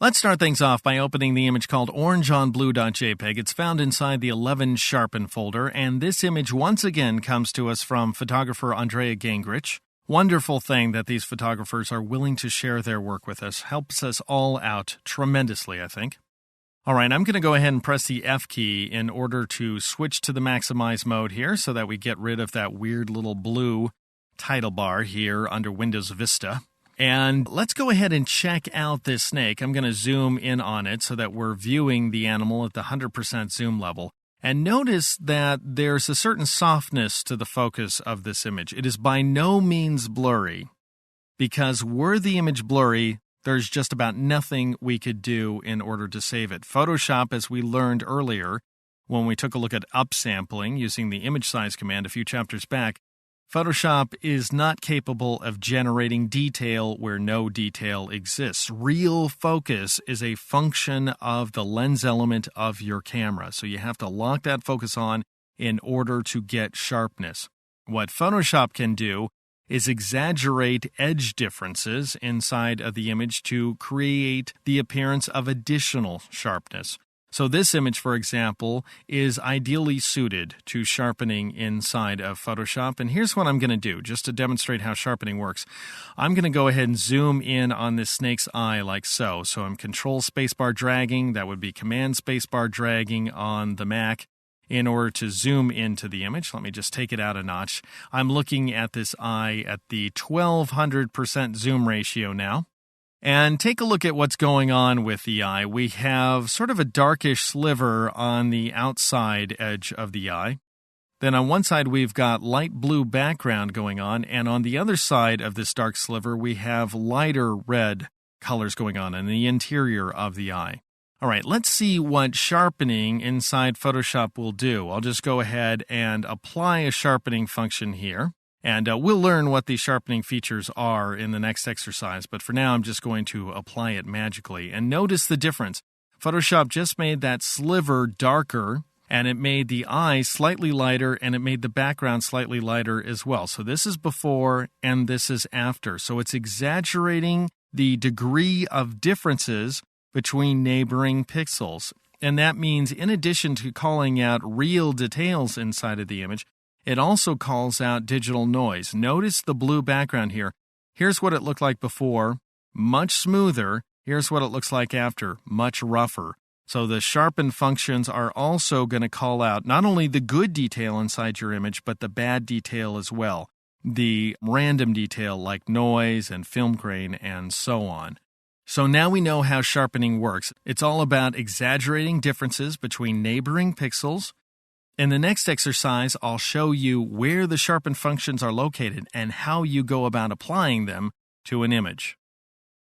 Let's start things off by opening the image called orangeonblue.jpg. It's found inside the 11 Sharpen folder, and this image once again comes to us from photographer Andrea Gingrich. Wonderful thing that these photographers are willing to share their work with us. Helps us all out tremendously, I think. All right, I'm going to go ahead and press the F key in order to switch to the maximize mode here so that we get rid of that weird little blue title bar here under Windows Vista. And let's go ahead and check out this snake. I'm going to zoom in on it so that we're viewing the animal at the 100% zoom level. And notice that there's a certain softness to the focus of this image. It is by no means blurry, because were the image blurry, there's just about nothing we could do in order to save it. Photoshop, as we learned earlier when we took a look at upsampling using the image size command a few chapters back, Photoshop is not capable of generating detail where no detail exists. Real focus is a function of the lens element of your camera, so you have to lock that focus on in order to get sharpness. What Photoshop can do is exaggerate edge differences inside of the image to create the appearance of additional sharpness. So this image, for example, is ideally suited to sharpening inside of Photoshop. And here's what I'm going to do, just to demonstrate how sharpening works. I'm going to go ahead and zoom in on this snake's eye like so. So I'm Control spacebar dragging. That would be Command spacebar dragging on the Mac in order to zoom into the image. Let me just take it out a notch. I'm looking at this eye at the 1200% zoom ratio now. And take a look at what's going on with the eye. We have sort of a darkish sliver on the outside edge of the eye. Then on one side, we've got light blue background going on, and on the other side of this dark sliver, we have lighter red colors going on in the interior of the eye. All right, let's see what sharpening inside Photoshop will do. I'll just go ahead and apply a sharpening function here. And we'll learn what the sharpening features are in the next exercise, but for now I'm just going to apply it magically. And notice the difference. Photoshop just made that sliver darker, and it made the eye slightly lighter, and it made the background slightly lighter as well. So this is before, and this is after. So it's exaggerating the degree of differences between neighboring pixels. And that means, in addition to calling out real details inside of the image, it also calls out digital noise. Notice the blue background here. Here's what it looked like before, much smoother. Here's what it looks like after, much rougher. So the sharpen functions are also going to call out not only the good detail inside your image, but the bad detail as well. The random detail like noise and film grain and so on. So now we know how sharpening works. It's all about exaggerating differences between neighboring pixels. In the next exercise, I'll show you where the sharpen functions are located and how you go about applying them to an image.